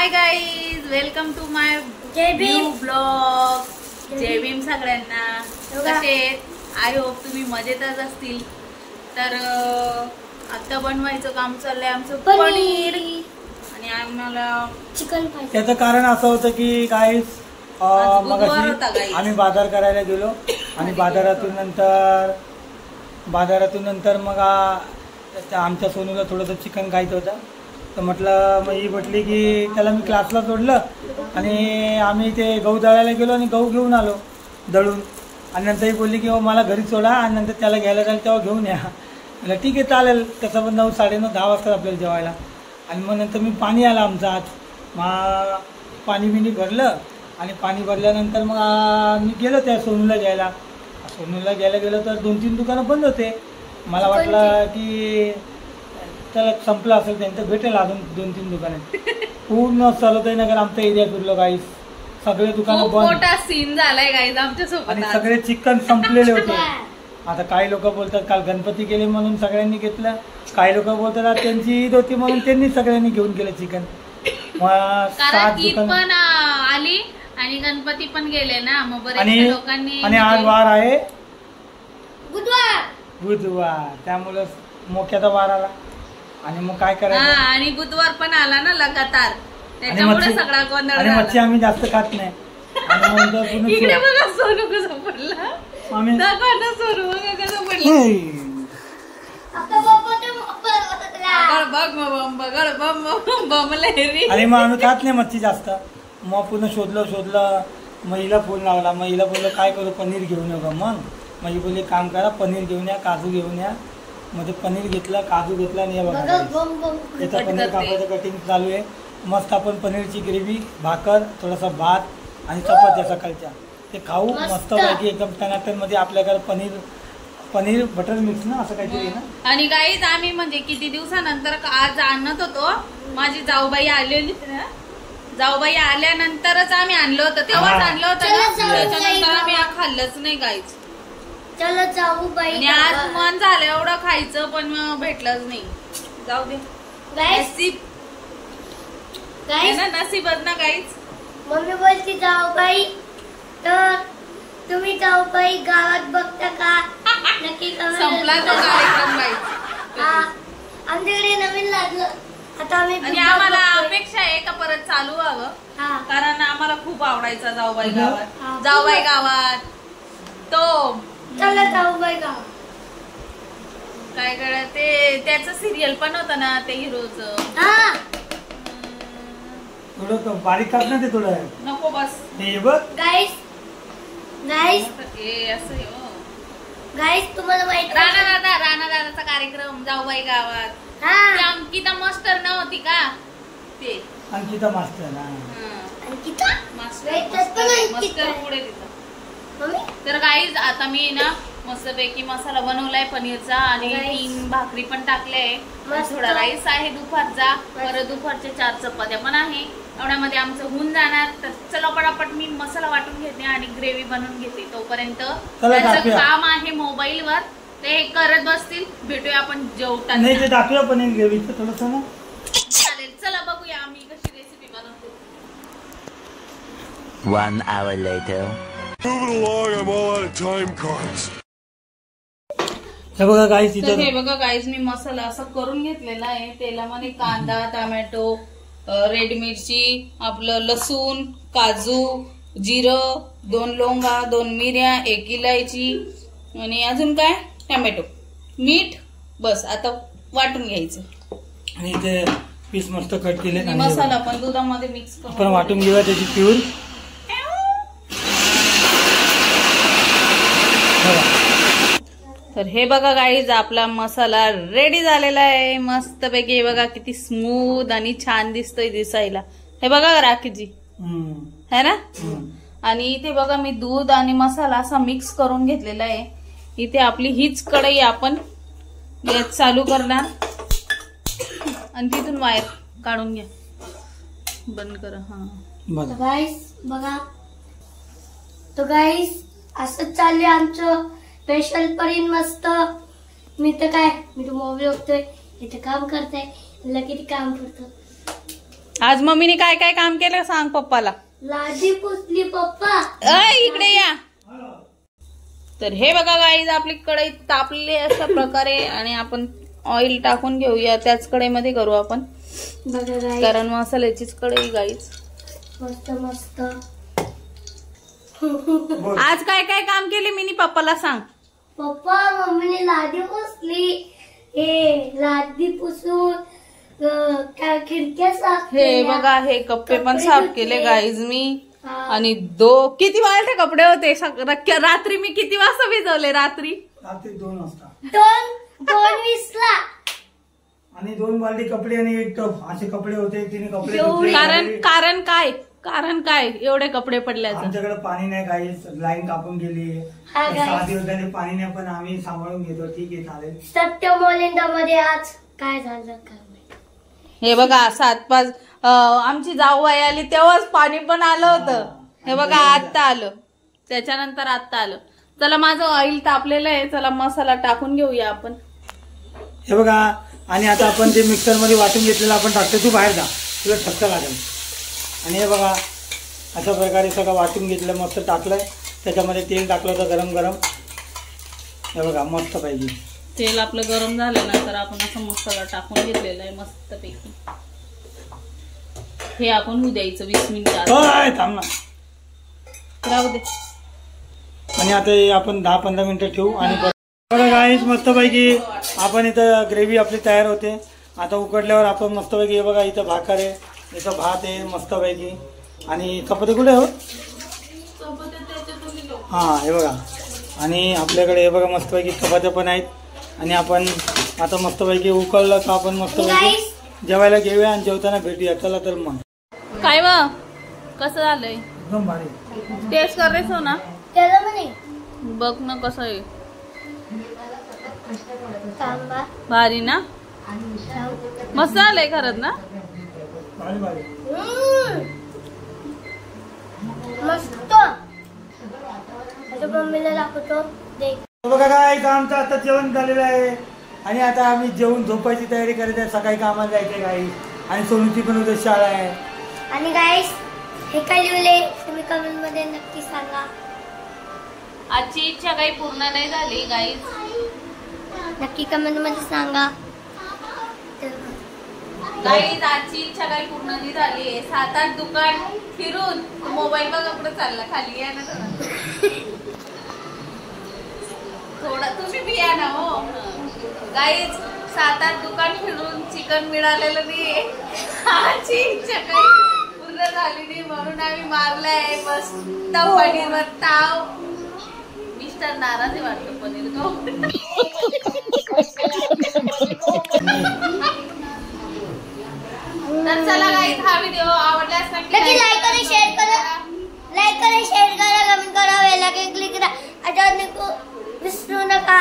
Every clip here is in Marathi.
High guys, welcome to my new blog. Jai Bhim सगळ्यांना. कसे आय होप तुम्ही मजेतच असतील. तर आता बनवायचं काम चाललंय आमचं पनीर आणि आम्हाला चिकन पाहिजे. त्याचं कारण असं होतं की गाईज आम्ही बाजार करायला गेलो आणि बाजारातून नंतर मग आमच्या सोनूला थोडंसं चिकन खायचं होतं. तर म्हटलं मग ही म्हटली की त्याला मी क्लासला सोडलं आणि आम्ही ते गहू दळायला गेलो आणि गहू घेऊन आलो दळून. आणि नंतर ही बोलली की मला घरी सोडा आणि नंतर त्याला घ्यायला जाईल तेव्हा घेऊन या. म्हटलं ठीक आहे चालेल. तसं पण 9, 9:30, 10 वाजता आपल्याला जेवायला. आणि मग नंतर मी पाणी आलं आमचं आज. मग पाणी बिणी भरलं आणि पाणी भरल्यानंतर मग मी गेलो त्या सोनूला घ्यायला गेलो तर 2-3 दुकानं बंद होते. मला वाटलं की त्याला संपलं असेल त्यांचं, भेटेल अजून 2-3 दुकानं. पूर्ण सरोदय नगर आमचा एरिया फिरलो गाईस. सगळे दुकानं बंद. मोठा सीन झालाय गाईज आमच्यासोबत आणि सगळे चिकन संपलेले होते. आता काही लोक बोलतात काल गणपती गेले म्हणून सगळ्यांनी घेतलं, काही लोक बोलतात त्यांची ईद होती म्हणून त्यांनी सगळ्यांनी घेऊन गेलं चिकन. कारण ईद पण आली आणि गणपती पण गेले ना, मग बरेच लोकांनी. आणि आज वार आहे बुधवार, त्यामुळे मोक्याचा वार आला आणि मग काय करायचं. आणि बुधवार पण आला ना लगातार, त्याच्यामुळे सगळा गोंधळ. आणि मच्छी आम्ही जास्त खात नाही. इकडे बघा सोनू कसं पडला. सोनू बघा कसं पडला. आणि मग आम्ही खात नाही मच्छी जास्त. मग पुन्हा शोधलं मग हिला फोन लावला. मग हिला बोललो काय करू, पनीर घेऊन येऊ का. मग ही बोलली काम करा, पनीर घेऊन या, काजू घेऊन या. मग ते पनीर घेतलं, काजू घेतला आणि बघा याचा पनीर कापायचं कटिंग चालू आहे. मस्त आपण पनीरची ग्रेव्ही, भाकर, थोडासा भात आणि चपात्या सकाळच्या ते खाऊ मस्त पैकी एकदम टनाटन मध्ये. आपल्याकडे पनीर बटर मिक्स ना असं काहीतरी ना. आणि गाईज आम्ही म्हणजे किती दिवसानंतर आज आणत होतो. माझी जाऊबाई आलेली ना, जाऊबाई आल्यानंतरच आम्ही आणलं होतं, तेव्हाच आणलं होतं ना. त्याच्यानंतर आम्ही खाल्लंच नाही गाईज. चला जाऊ बाई. आणि आज मन झालं एवढं खायचं पण भेटलंच नाही. जाऊ दे, नसीबच ना गाईज. मम्मी बोलती जाऊ बाई, तर तुम्ही जाऊ बाई गावात बघता का नक्की. संपला तो कार्यक्रम गाईज. आमच्याकडे नवीन लागलं आता आम्ही. आणि आम्हाला अपेक्षा आहे का परत चालू व्हावं, कारण आम्हाला खूप आवडायचा जाऊबाई गावात. जाऊबाई गावात तो चला जाऊ बाई गावात. काय कळ ते त्याचं सिरियल पण होतं ना ते हिरोचं. थोडं बारीक काप ना ते थोडं. नको बस हे बघ गाईस तुम्हाला माहिती राणा दादाचा कार्यक्रम जाऊबाई गावात. अंकिता मास्टर नव्हती का ते. अंकिता मास्टर पुढे तिथं. तर गाईज आता मी ना मस्तपैकी मसाला बनवलाय पनीरचा आणि 3 भाकरी पण टाकले. थोडा राईस आहे दुपारचा, परत दुपारच्या 4 चपात्या पण आहे. एवढ्यामध्ये आमचं होऊन जाणार. तर चला पटापट मी मसाला वाटून घेते आणि ग्रेव्ही बनवून घेते. तोपर्यंत त्याचं काम आहे मोबाईलवर, ते करत बसतील. भेटूया आपण जेवताना. टाकूया पनीर ग्रेव्हीचं थोडंसं ना. चालेल, चला बघूया आम्ही कशी रेसिपी बनवतो. 1 hour later. Moving along, I'm all out of time cards. हे बघा गाईस, हे बघा गाईस, मी मसाला असं करून घेतलेला आहे. तेलामध्ये कांदा, टोमॅटो, रेड मिरची, आपलं लसूण, काजू, जिरं, 2 लवंगा, 2 मिऱ्या, 1 इलायची आणि अजून काय टोमॅटो, मीठ. बस आता वाटून घ्यायचं. आणि ते पीस मस्त कट केले. मसाला पण दुधामध्ये मिक्स करून आपण वाटून घेऊया त्याची पिऊन. तर हे बघा गाईज, आपला मसाला रेडी झालेला आहे मस्तपैकी. हे बघा किती स्मूथ आणि छान दिसतोय दिसायला. हे बघा राखीजी है ना. आणि इथे बघा मी दूध आणि मसाला असा मिक्स करून घेतलेला आहे. इथे आपली हीच कढई आपण गॅस चालू करणार आणि तिथून वायर काढून घ्या. बंद करा. गाईस बघा, तो गाईस असं चाललंय आमचं स्पेशल पनीर मस्त. मी तर मोबाईल बघतोय, इथे काम करताय. किती काम करतो. आज मम्मीने काय काय काम केलं सांग पप्पाला. लादी पुसली पप्पा. इकडे या. तर हे बघा गाईज आपली कढई तापली अशा प्रकारे आणि आपण ऑइल टाकून घेऊया त्याच कढईमध्ये करू आपण बघा गाईज कारण मसाल्याचीच कढई गाईज. मस्त मस्त. आज काय काय काम केले मी पप्पाला सांग. पप्पा मम्मीने लादी पुसली. हे लादी पुसून खिडक्या साफ हे केल्या. बघा हे कप्पे पण साफ केले गाईज मी. आणि किती वाजले कपडे होते रात्री मी किती वाजता भिजवले रात्री 2 वाजता 2:20 आणि 2 बालदी कपडे आणि 1 टप असे कपडे होते. तिने कपडे कारण काय एवढे कपडे पडल्याचं. आमच्याकडे पाणी नाही काही लाईन कापून गेली. हा, 6 दिवस झाले पाणी नाही पण आम्ही सांभाळून घेतो. ठीक आहे चालेल. सत्यम ओलिंदामध्ये आज काय झालं काय माहित. हे बघा 7-5 आमची जाऊबाई आली तेव्हाच पाणी पण आलं होतं. हे बघा आत्ता आलं त्याच्यानंतर आत्ता आलं. चला माझं ऑइल तापलेलं आहे. चला मसाला टाकून घेऊया आपण. हे बघा आणि आता आपण ते मिक्सर मध्ये वाटून घेतलेलं आपण टाकतो. तू बाहेर जा तुला ठसका लागेल. आणि हे बघा अशा प्रकारे सगळं वाटून घेतलं मस्त टाकलंय. त्याच्यामध्ये तेल टाकलं होतं गरम गरम. हे बघा मस्त पाहिजे. तेल आपलं गरम झालं ना तर आपण असं मसाला टाकून घेतलेला आहे मस्त पैकी. हे आपण होऊ द्यायचं 20 मिनिटात. थांब ना राहू दे. आणि आता हे आपण 10-15 मिनिटं ठेवू. आणि बघा गाईस मस्त पैकी आपण इथं ग्रेव्ही आपली तयार होते. आता उकडल्यावर आपण मस्त पैकी हे बघा इथं भाकर आहे इथं भात आहे मस्त पैकी. आणि चपाती कुठे हो हा हे बघा. आणि आपल्याकडे हे बघा मस्त पैकी चपात्या पण आहेत. आणि आपण आता मस्त पैकी उकळलं का आपण मस्त पैकी जेवायला घेऊया आणि जेवताना भेटूया. चला तर मग काय कसं झालंय एकदम भारी. टेस्ट करायचो ना त्याला म्हणे बघ ना कसं आहे. थांबा. भारी ना मस्त झालंय खरंच ना. भारी भारी मस्त. आता मम्मीला दाखवतो देख. बघा काय आमचं आता जेवण झालेलं आहे. आणि आता आम्ही जेवून झोपायची तयारी करत आहे. सकाळी कामाला जायचंय गाई. आणि सोनूची पण उद्या शाळा आहे. आणि गाईस हे काय लिहिले तुम्ही कमेंट मध्ये नक्की सांगा. आजची इच्छा काही पूर्ण नाही झाली गाईज. नक्की कमेंट मध्ये सांगा. गाईज आजची इच्छा काही पूर्ण नाही झाली. 7-8 दुकान फिरून मोबाईल बघा कुठं चालला खाली आहे ना थोडा तुम्ही बी या ना हो गाईज. 7-8 दुकान फिरून चिकन मिळालेलं नाही. आजची इच्छा काही पूर्ण झाली नाही म्हणून आम्ही मारलाय बस पनीरवर ताव. मिस्टर नाराज आहे वाटतं पनीर खाऊन. तर चला गाईज हा व्हिडिओ आवडल्यास नक्की लाईक करा शेअर करा. लाईक करा शेअर करा कमेंट करा बेल आयकॉन क्लिक करा. आता विसरू नका.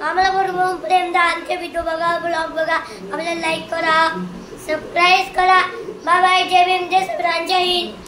आम्हाला भरपूर प्रेम द्या. आमचे व्हिडिओ बघा ब्लॉग बघा. आम्हाला लाईक करा सबस्क्राईब करा. Bye bye. जय भीम जय श्रीराम जय हिंद.